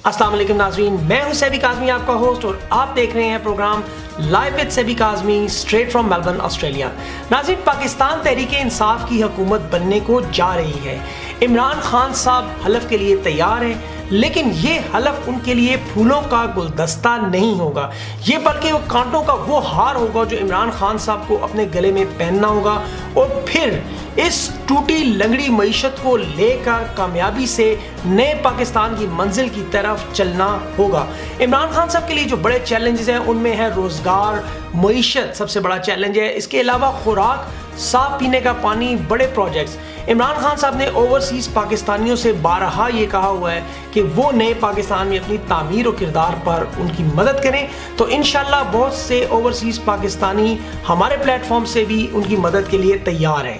अस्सलाम वालेकुम नाज़रीन, मैं हूं सैबी काज़मी आपका होस्ट और आप देख रहे हैं programme live with Sabi Kazmi straight from Melbourne Australia. नाज़रीन, पाकिस्तान तहरीके इंसाफ की हुकूमत बनने को जा रही है। इमरान खान साहब हलफ के लिए तैयार हैं, लेकिन ये हलफ उनके लिए फूलों का गुलदस्ता नहीं होगा, ये बल्कि वो कांटों का वो हार होगा जो इमरान खान साहब को अपने गले में पहनना होगा और फिर इस टूटी लंगड़ी मईशत को लेकर कामयाबी से नए पाकिस्तान की मंजिल की तरफ चलना होगा। इमरान खान साहब के लिए जो बड़े चैलेंजेस हैं उनमें है रोज़गार, मईशत सबसे बड़ा चैलेंज है। इसके अलावा खुराक, साफ पीने का पानी, बड़े प्रोजेक्ट्स। इमरान खान साहब ने ओवरसीज़ पाकिस्तानियों से बारहा ये कहा हुआ है कि वो नए पाकिस्तान में अपनी तामीर और किरदार पर उनकी मदद करें, तो इंशाल्लाह बहुत से ओवरसीज़ पाकिस्तानी हमारे प्लेटफॉर्म से भी उनकी मदद के लिए तैयार हैं।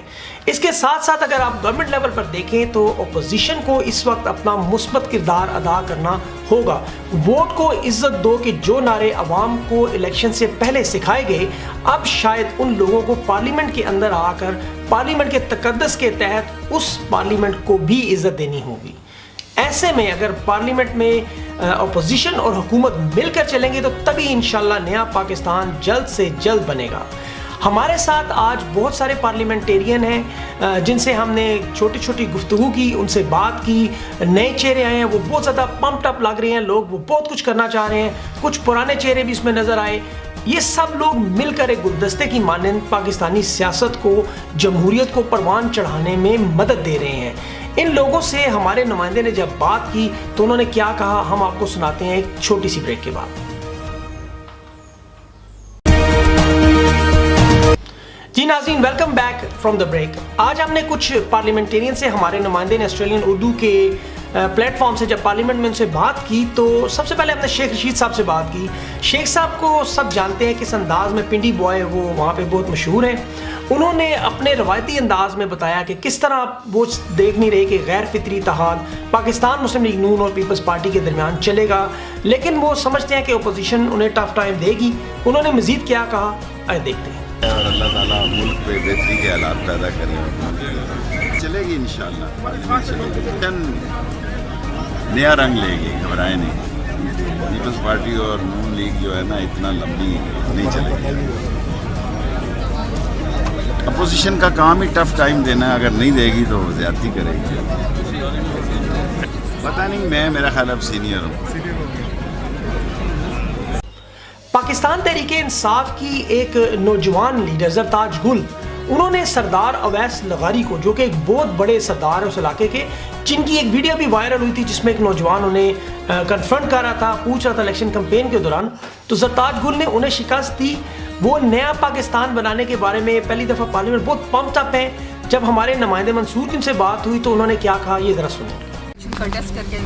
इसके साथ साथ अगर आप गवर्नमेंट लेवल पर देखें तो अपोजिशन को इस वक्त अपना मुस्बत किरदार अदा करना होगा। वोट को इज्जत दो कि जो नारे अवाम को इलेक्शन से पहले सिखाए गए, अब शायद उन लोगों को पार्लियामेंट के अंदर आकर पार्लियामेंट के तकद्दस के तहत उस पार्लियामेंट को भी इज्जत देनी होगी। ऐसे में अगर पार्लियामेंट में अपोजिशन और हुकूमत मिलकर चलेंगे तो तभी इंशाल्लाह नया पाकिस्तान जल्द से जल्द बनेगा। हमारे साथ आज बहुत सारे पार्लियामेंटेरियन हैं जिनसे हमने छोटी छोटी गुफ्तगू की, उनसे बात की। नए चेहरे आए हैं, वो बहुत ज़्यादा पम्प्ड अप लग रहे हैं, लोग वो बहुत कुछ करना चाह रहे हैं। कुछ पुराने चेहरे भी इसमें नज़र आए। ये सब लोग मिलकर एक गुलदस्ते की मानंद पाकिस्तानी सियासत को, जमहूरियत को परवान चढ़ाने में मदद दे रहे हैं। इन लोगों से हमारे नुमाइंदे ने जब बात की तो उन्होंने क्या कहा, हम आपको सुनाते हैं एक छोटी सी ब्रेक के बाद। जी नाज़रीन, welcome back from the break. आज हमने कुछ पार्लियामेंटेरियन से, हमारे नुमाइंदे ने ऑस्ट्रेलियन उर्दू के प्लेटफॉर्म से जब पार्लियामेंट में उनसे बात की तो सबसे पहले हमने शेख रशीद साहब से बात की। शेख साहब को सब जानते हैं, किस अंदाज में पिंडी बॉय वो वहाँ पे बहुत मशहूर हैं। उन्होंने अपने रवायती अंदाज में बताया कि किस तरह वो देख नहीं रहे कि गैर फितरी इत्तेहाद पाकिस्तान मुस्लिम लीग नून और पीपल्स पार्टी के दरमियान चलेगा, लेकिन वो समझते हैं कि अपोजिशन उन्हें टफ टाइम देगी। उन्होंने मज़ीद क्या कहा, आइए देखते हैं। और अल्लाह ताला मुल्क पे बेहतरी के हालात पैदा करें, चलेगी इंशाअल्लाह। पार्लियामेंट चलेगी, नया रंग लेगी, घबराए नहीं। पीपल्स पार्टी और नून लीग जो है ना, इतना लंबी नहीं चलेगी। अपोजिशन का काम ही टफ टाइम देना, अगर नहीं देगी तो ज्यादती करेगी। पता नहीं, मैं मेरा ख्याल अब सीनियर हूँ। पाकिस्तान तहरीके इंसाफ की एक नौजवान लीडर ज़रताज गुल, उन्होंने सरदार अवैस लगारी को, जो कि एक बहुत बड़े सरदार है उस इलाके के, जिनकी एक वीडियो भी वायरल हुई थी जिसमें एक नौजवान उन्हें कन्फ्रंट कर रहा था, पूछ रहा था इलेक्शन कैंपेन के दौरान, तो ज़रताज गुल ने उन्हें शिकस्त दी। वो नया पाकिस्तान बनाने के बारे में पहली दफ़ा पार्लियामेंट बहुत पम्प्ड अप हैं। जब हमारे नुमाइंदे मंसूर की उनसे बात हुई तो उन्होंने क्या कहा, ये ज़रा सुनो। कंटेस्ट करके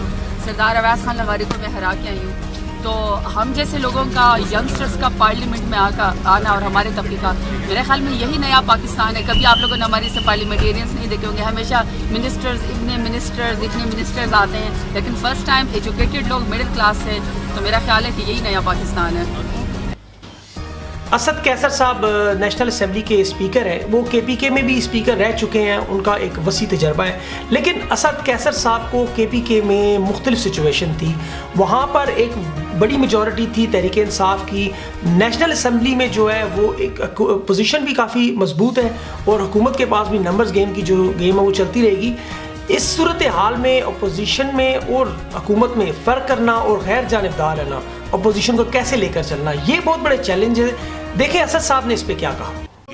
सरदार अवैस खान लगारी को मैं हरा के आई हूँ, तो हम जैसे लोगों का, यंगस्टर्स का पार्लियामेंट में आना और हमारे तबके का, मेरे ख्याल में यही नया पाकिस्तान है। कभी आप लोगों ने हमारे से पार्लियामेंटेरियंस नहीं देखे होंगे, हमेशा इतने मिनिस्टर्स आते हैं, लेकिन फर्स्ट टाइम एजुकेटेड लोग, मिडिल क्लास से, तो मेरा ख्याल है कि यही नया पाकिस्तान है। असद कैसर साहब नेशनल असेंबली के स्पीकर हैं, वो केपीके में भी स्पीकर रह चुके हैं, उनका एक वसी तजर्बा है। लेकिन असद कैसर साहब को केपीके में मुख्तलिफ सिचुएशन थी, वहाँ पर एक बड़ी मेजॉरिटी थी तहरीक इंसाफ की। नेशनल असेंबली में जो है वो एक पोजीशन भी काफ़ी मजबूत है और हुकूमत के पास भी नंबर्स गेम की जो गेम है वो चलती रहेगी। इस सूरत हाल में अपोजिशन में और हुकूमत में फ़र्क करना और गैर जानिबदार रहना, अपोजिशन को कैसे लेकर चलना, ये बहुत बड़े चैलेंज है। देखें असद साहब ने इस पे क्या कहा।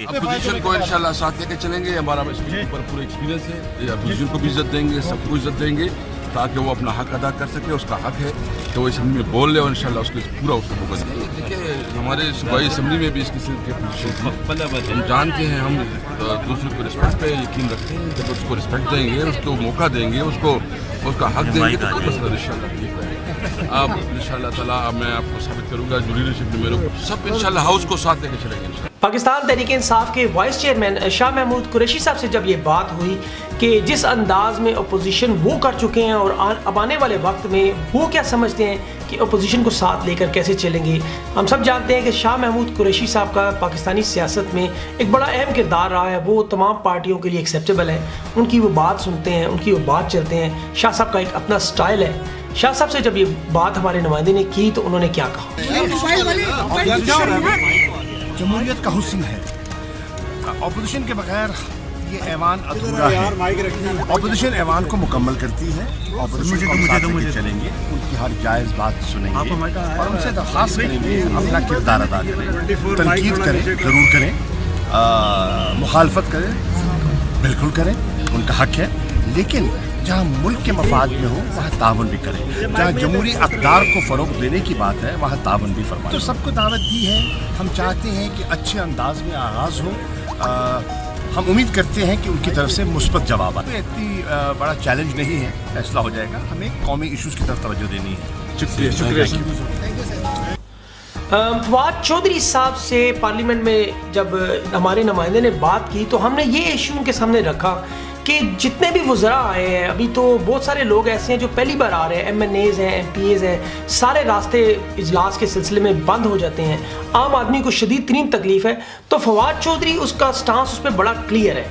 अपोजिशन को इंशाल्लाह साथ लेके चलेंगे, हमारा पूरा एक्सपीरियंस है। अपोजिशन को भी इज्जत देंगे, सबको इज्जत देंगे ताकि वो अपना हक अदा कर सके। उसका हक है कि वो असेंबली में बोल ले और इंशाल्लाह उसको पूरा उसको फोकस करेंगे। देखिए, हमारे सूबाई असेंबली में भी इस किस्म के हम जानते हैं, हम दूसरे को रिस्पेक्ट पे यकीन रखते हैं। जब उसको रिस्पेक्ट देंगे, उसको मौका देंगे, उसका हक देंगे तो कोई मसला इंशाल्लाह ठीक रहेगा। अब इंशाल्लाह ताला मैं आपको साबित करूँगा, जो लीडरशिप में मेरे सब इंशाल्लाह हाउस को साथ लेके चलेंगे। पाकिस्तान तहरीक इंसाफ के वाइस चेयरमैन शाह महमूद कुरैशी साहब से जब ये बात हुई कि जिस अंदाज में अपोजिशन वो कर चुके हैं और अब आने वाले वक्त में वो क्या समझते हैं कि अपोजिशन को साथ लेकर कैसे चलेंगे, हम सब जानते हैं कि शाह महमूद कुरैशी साहब का पाकिस्तानी सियासत में एक बड़ा अहम किरदार रहा है। वो तमाम पार्टियों के लिए एक्सेप्टेबल है, उनकी वो बात सुनते हैं, उनकी वो बात चलते हैं। शाह साहब का एक अपना स्टाइल है। शाह साहब से जब ये बात हमारे नुमाइंदे ने की तो उन्होंने क्या कहा? जमहूरियत का हुस्न है, अपोजिशन के बगैर ये ऐवान अधूरा है। अपोजिशन ऐवान को मुकम्मल करती है, अपोजिशन को हम साथ लेके चलेंगे, उनकी हर जायज़ बात सुनेंगे और उनसे दरख्वास्त करेंगे अपना किरदार अदा करें, तनकीद करें ज़रूर करें, मुखालफत करें बिल्कुल करें, उनका हक है, लेकिन जहाँ मुल्क के मफाद में हो वहाँ तावन भी करें, जहाँ जमहूरी अक़दार को फ़रोग़ देने की बात है वहाँ तावन भी फरमाएं। तो सबको दावत दी है, हम चाहते हैं कि अच्छे अंदाज में आगाज़ हो, हम उम्मीद करते हैं कि उनकी तरफ से मुस्बत जवाब आए। इतनी बड़ा चैलेंज नहीं है, फैसला हो जाएगा, हमें कौमी इशूज़ की तरफ तवज्जो देनी है। शुक्रिया। फवाद चौधरी साहब से पार्लियामेंट में जब हमारे नुमाइंदे ने बात की तो हमने ये इशू उनके सामने रखा कि जितने भी वज़रा आए हैं, अभी तो बहुत सारे लोग ऐसे हैं जो पहली बार आ रहे हैं, MNAs हैं, MPAs हैं, सारे रास्ते इजलास के सिलसिले में बंद हो जाते हैं, आम आदमी को शदीद तरीन तकलीफ़ है। तो फवाद चौधरी उसका स्टांस उस पर बड़ा क्लियर है।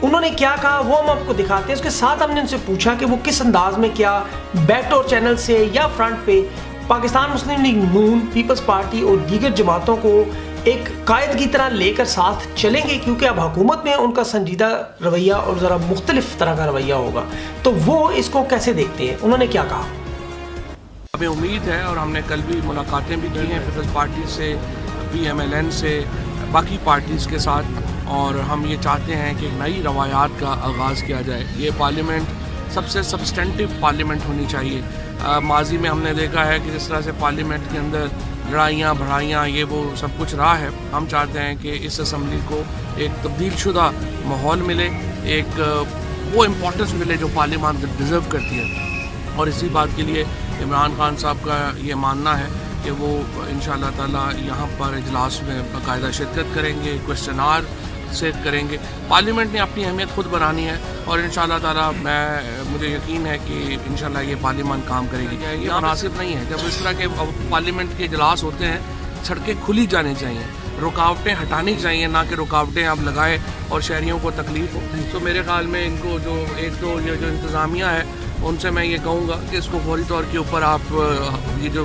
उन्होंने क्या कहा वो हम आपको दिखाते हैं। उसके साथ हमने उनसे पूछा कि वो किस अंदाज में, क्या बैकडोर चैनल से या फ्रंट पे पाकिस्तान मुस्लिम लीग नून, पीपल्स पार्टी और दीगर जमातों को एक कायद की तरह लेकर साथ चलेंगे, क्योंकि अब हुकूमत में उनका संजीदा रवैया और ज़रा मुख्तलिफ तरह का रवैया होगा। तो वो इसको कैसे देखते हैं, उन्होंने क्या कहा? हमें उम्मीद है और हमने कल भी मुलाकातें भी की हैं पीपल्स पार्टी से, PMLN से, बाकी पार्टीज़ के साथ, और हम ये चाहते हैं कि नई रवायात का आगाज़ किया जाए। ये पार्लियामेंट सबसे सब्सटेंटिव पार्लियामेंट होनी चाहिए। माजी में हमने देखा है कि जिस तरह से पार्लियामेंट के अंदर लड़ाइयाँ भड़ाइयाँ ये वो सब कुछ रहा है। हम चाहते हैं कि इस असम्बली को एक तब्दील शुदा माहौल मिले, एक वो इम्पोर्टेंस मिले जो पार्लियामान डिज़र्व करती है। और इसी बात के लिए इमरान खान साहब का ये मानना है कि वो इंशाअल्लाह ताला यहाँ पर इजलास में बाकायदा शिरकत करेंगे, क्वेश्चन आर से करेंगे। पार्लियामेंट ने अपनी अहमियत खुद बनानी है और इंशाअल्लाह ताला मुझे यकीन है कि इंशाअल्लाह ये पार्लियामान काम करेगी। ये मुनासिब नहीं है जब इस तरह के पार्लियामेंट के इजलास होते हैं, सड़कें खुली जानी चाहिए, रुकावटें हटानी चाहिए, ना कि रुकावटें आप लगाएं और शहरियों को तकलीफ़ हो। तो मेरे ख्याल में इनको जो एक तो ये जो इंतज़ामिया है उनसे मैं ये कहूँगा कि इसको फौरी तौर के ऊपर आप ये जो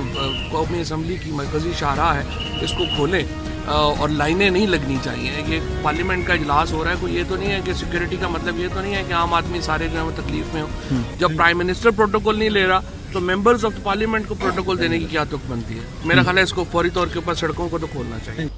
कौमी असम्बली की मरकज़ी शाहराह है इसको खोलें और लाइनें नहीं लगनी चाहिए। ये पार्लियामेंट का इजलास हो रहा है, कोई ये तो नहीं है कि सिक्योरिटी का मतलब ये तो नहीं है कि आम आदमी सारे जो है वो तकलीफ में हो। जब प्राइम मिनिस्टर प्रोटोकॉल नहीं ले रहा तो मेंबर्स ऑफ द पार्लियामेंट को प्रोटोकॉल देने की क्या तुक बनती है? मेरा ख्याल है इसको फौरी तौर के ऊपर सड़कों को तो खोलना चाहिए।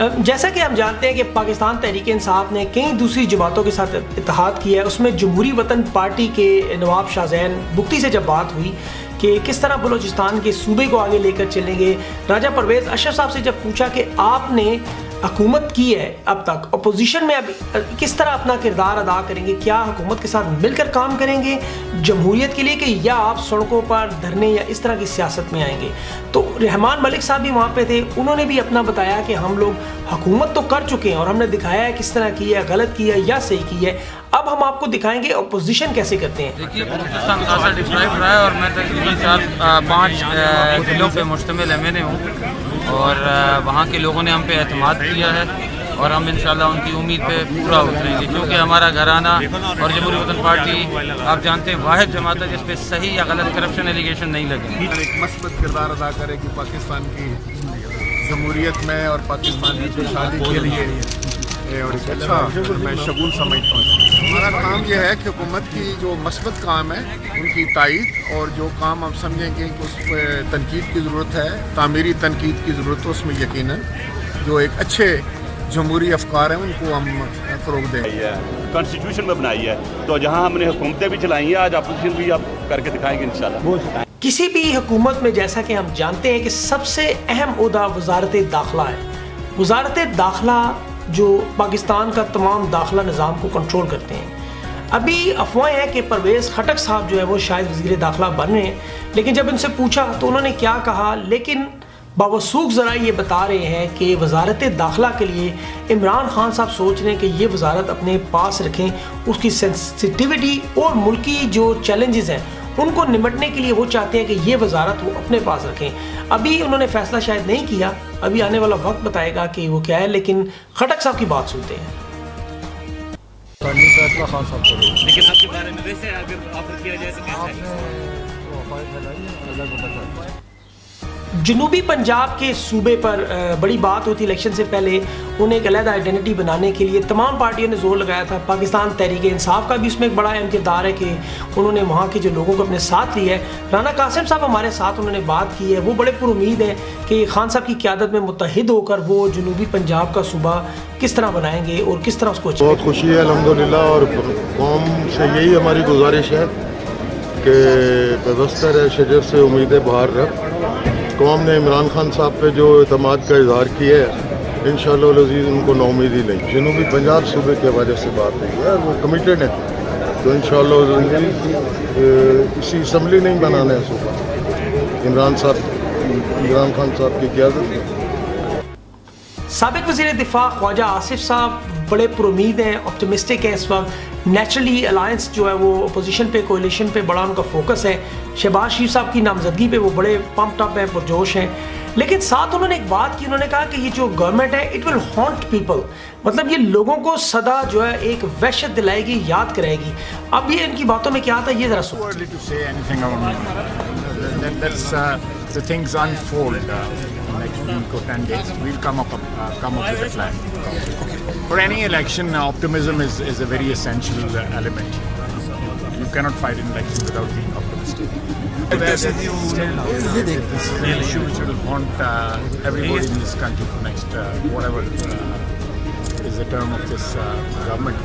जैसा कि हम जानते हैं कि पाकिस्तान तहरीक इंसाफ ने कई दूसरी जमातों के साथ इत्तेहाद किया है, उसमें जमहूरी वतन पार्टी के नवाब शाहजैन बुख्ती से जब बात हुई कि किस तरह बलूचिस्तान के सूबे को आगे लेकर चलेंगे, राजा परवेज़ अशरफ साहब से जब पूछा कि आपने हुकूमत की है अब तक, अपोजिशन में अब किस तरह अपना किरदार अदा करेंगे, क्या हुकूमत के साथ मिलकर काम करेंगे जमहूरियत के लिए कि या आप सड़कों पर धरने या इस तरह की सियासत में आएंगे? तो रहमान मलिक साहब भी वहाँ पे थे, उन्होंने भी अपना बताया कि हम लोग हुकूमत तो कर चुके हैं और हमने दिखाया है किस तरह की है, गलत की है या सही की है, अब हम आपको दिखाएंगे अपोजिशन कैसे करते हैं। देखिए बलूचिस्तान खासा डिस्क्राइब रहा है और मैं तकरीबन 5 जिलों पे मुश्तमिल MNA हूँ और वहाँ के लोगों ने हम पे एतमाद किया है और हम इंशाल्लाह उनकी उम्मीद पे पूरा उतरेंगे, क्योंकि हमारा घराना और जमहूरी वतन पार्टी आप जानते हैं वाहिद जमात है जिस पे सही या गलत करप्शन एलिगेशन नहीं लगे। एक मस्बत किरदार अदा करेगी पाकिस्तान की जमहूरियत में और पाकिस्तान की खुशहाली के लिए, और एक अच्छा मैं शगुन समझता हूँ। हमारा काम यह है कि हुकूमत की जो मस्बत काम है उनकी तायीद, और जो काम हम समझेंगे कि उस पर तनकीद की ज़रूरत है, तामीरी तनकीद की ज़रूरत है, उसमें यकीनन जो एक अच्छे जमहूरी अफकार हैं उनको हम फ़रोग़ देंगे। कॉन्स्टिट्यूशन में बनाई है तो जहाँ हमने हुकूमतें भी चलाई हैं, आज अपोजिशन भी आप करके दिखाएंगे इंशाल्लाह। किसी भी हुकूमत में जैसा कि हम जानते हैं कि सबसे अहम ओहदा वजारत दाखिला है। वजारत दाखिला जो पाकिस्तान का तमाम दाखिला निज़ाम को कंट्रोल करते हैं। अभी अफवाहें हैं कि परवेज़ खटक साहब जो है वो शायद वज़ीर दाखिला बन रहे हैं, लेकिन जब इनसे पूछा तो उन्होंने क्या कहा, लेकिन बावसूख ज़रा ये बता रहे हैं कि वजारत दाखिला के लिए इमरान खान साहब सोच रहे हैं कि ये वजारत अपने पास रखें, उसकी सेंसिटिविटी और मुल्की जो चैलेंजेस हैं उनको निपटने के लिए वो चाहते हैं कि ये वजारत वो अपने पास रखें। अभी उन्होंने फैसला शायद नहीं किया, अभी आने वाला वक्त बताएगा कि वो क्या है, लेकिन खटक साहब की बात सुनते हैं। लेकिन आपके बारे में वैसे अगर ऑफर किया जाए तो कैसा है? जनूबी पंजाब के सूबे पर बड़ी बात होती इलेक्शन से पहले उन्हें एक अलग आइडेंटिटी बनाने के लिए तमाम पार्टियों ने जोर लगाया था। पाकिस्तान तहरीक इंसाफ का भी उसमें एक बड़ा अहम किरदार है कि उन्होंने वहाँ के जो लोगों को अपने साथ लिया है। राना कासिम साहब हमारे साथ उन्होंने बात की है, वो बड़े पुरुमीद हैं कि खान साहब की क़यादत में मुत्तहिद होकर वो जनूबी पंजाब का सूबा किस तरह बनाएंगे और किस तरह उसको बहुत खुशी है अल्हम्दुलिल्लाह, और कौम से यही हमारी गुजारिश है कि बेबस्तर शजर से उम्मीदें बाहर रख। कौम ने इमरान खान साहब पे जो एतमाद का इजहार किया है, इंशाअल्लाह अज़ीज़ उनको नाउमीदी नहीं। जनूबी पंजाब सूबे के वजह से बात नहीं है, वो कमिटेड है, तो इंशाअल्लाह अज़ीज़ इसी असम्बली नहीं बनाना है सूबा इमरान खान साहब की क़यादत में। साबिक वज़ीर दिफा ख्वाजा आसिफ साहब बड़े पुरुमीद हैं, ऑप्टिमिस्टिक हैं इस वक्त। नेचुरली अलायंस जो है वो अपोजिशन पे, कोalition पे बड़ा उनका फोकस है। शहबाज शरीफ साहब की नामजदगी पे वो बड़े पम्प्ड अप हैं, पुरजोश हैं। लेकिन साथ उन्होंने एक बात की, उन्होंने कहा कि ये जो गवर्नमेंट है इट विल हॉन्ट पीपल, मतलब ये लोगों को सदा जो है एक वहशत दिलाएगी, याद कराएगी। अब ये इनकी बातों में क्या आता है ये ज़रा सुनो। The things unfold next week or 10 days. We'll come up with a plan. For any election, optimism is a very essential element. You cannot fight an election without being optimistic. This is an issue which will haunt everybody in this country for next whatever is the term of this government.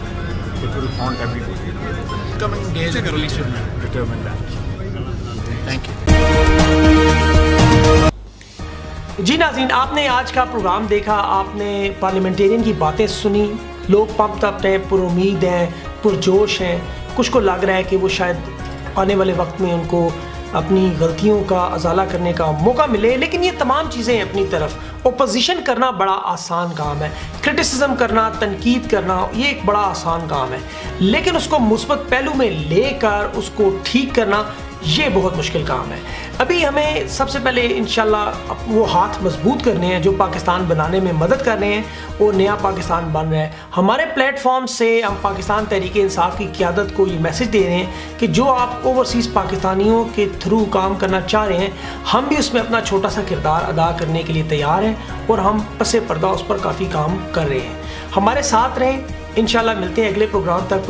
It will haunt everybody. Coming days will determine that. Thank you. जी नाज़रीन, आपने आज का programme देखा, आपने parliamentarian की बातें सुनी। लोग पम्प्ड अप हैं, पुरुमीद हैं, पुरजोश हैं। कुछ को लग रहा है कि वो शायद आने वाले वक्त में उनको अपनी गलतियों का अजाला करने का मौका मिले। लेकिन ये तमाम चीज़ें अपनी तरफ ओपोजिशन करना बड़ा आसान काम है, क्रिटिसिज्म करना, तनकीद करना ये एक बड़ा आसान काम है, लेकिन उसको मुस्बत पहलू में लेकर उसको ठीक करना ये बहुत मुश्किल काम है। अभी हमें सबसे पहले इंशाल्लाह वो हाथ मजबूत करने हैं जो पाकिस्तान बनाने में मदद कर रहे हैं और नया पाकिस्तान बन रहा है। हमारे प्लेटफॉर्म से हम पाकिस्तान तहरीक इंसाफ की क़यादत को ये मैसेज दे रहे हैं कि जो आप ओवरसीज़ पाकिस्तानियों के थ्रू काम करना चाह रहे हैं, हम भी उसमें अपना छोटा सा किरदार अदा करने के लिए तैयार हैं और हम पसे पर्दा उस पर काफ़ी काम कर रहे हैं। हमारे साथ रहें, इंशाल्लाह मिलते हैं अगले प्रोग्राम तक।